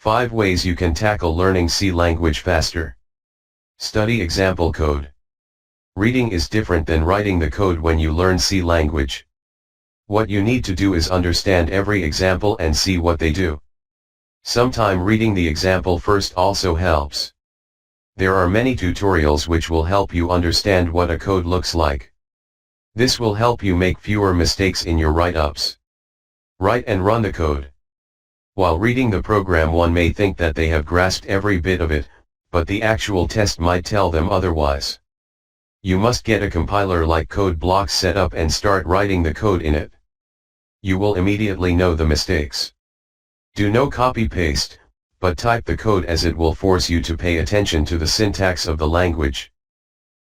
5 ways you can tackle learning C language faster. Study example code. Reading is different than writing the code when you learn C language. What you need to do is understand every example and see what they do. Sometime reading the example first also helps. There are many tutorials which will help you understand what a code looks like. This will help you make fewer mistakes in your write-ups. Write and run the code. While reading the program, one may think that they have grasped every bit of it, but the actual test might tell them otherwise. You must get a compiler like code blocks set up and start writing the code in it. You will immediately know the mistakes. Do no copy-paste, but type the code, as it will force you to pay attention to the syntax of the language.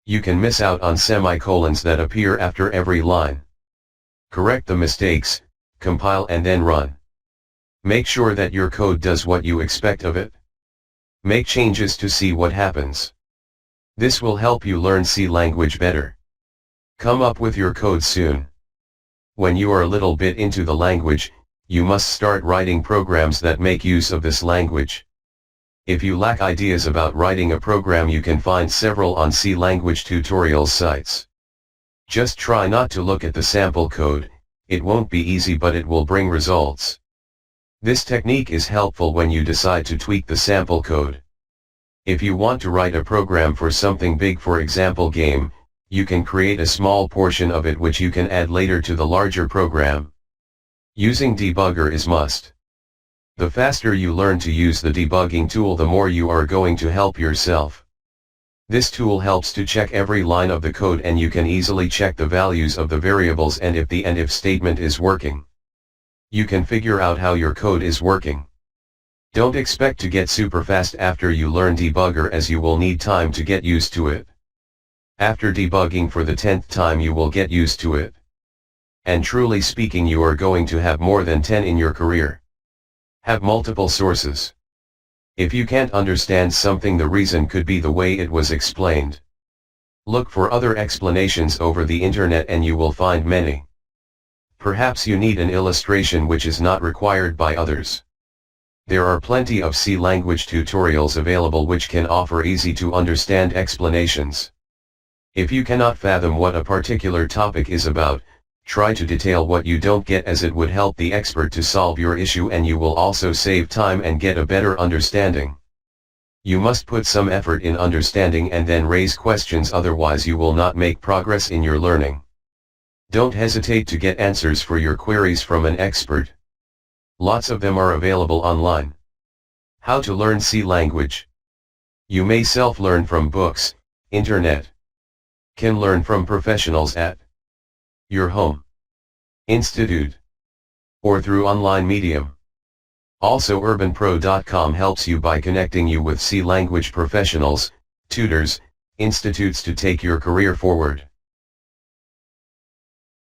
You can miss out on semicolons that appear after every line. Correct the mistakes, compile and then run. Make sure that your code does what you expect of it. Make changes to see what happens. This will help you learn C language better. Come up with your code soon. When you are a little bit into the language, you must start writing programs that make use of this language. If you lack ideas about writing a program, you can find several on C language tutorials sites. Just try not to look at the sample code. It won't be easy, but it will bring results. This technique is helpful when you decide to tweak the sample code. If you want to write a program for something big, for example game, you can create a small portion of it which you can add later to the larger program. Using debugger is must. The faster you learn to use the debugging tool, the more you are going to help yourself. This tool helps to check every line of the code, and you can easily check the values of the variables and if the if statement is working. You can figure out how your code is working. Don't expect to get super fast after you learn debugger, as you will need time to get used to it. After debugging for the 10th time, you will get used to it. And truly speaking, you are going to have more than 10 in your career. Have multiple sources. If you can't understand something, the reason could be the way it was explained. Look for other explanations over the internet and you will find many. Perhaps you need an illustration which is not required by others. There are plenty of C language tutorials available which can offer easy to understand explanations. If you cannot fathom what a particular topic is about, try to detail what you don't get, as it would help the expert to solve your issue, and you will also save time and get a better understanding. You must put some effort in understanding and then raise questions, otherwise you will not make progress in your learning. Don't hesitate to get answers for your queries from an expert. Lots of them are available online. How to learn C language. You may self-learn from books, internet. Can learn from professionals at your home, institute, or through online medium. Also, urbanpro.com helps you by connecting you with C language professionals, tutors, institutes to take your career forward.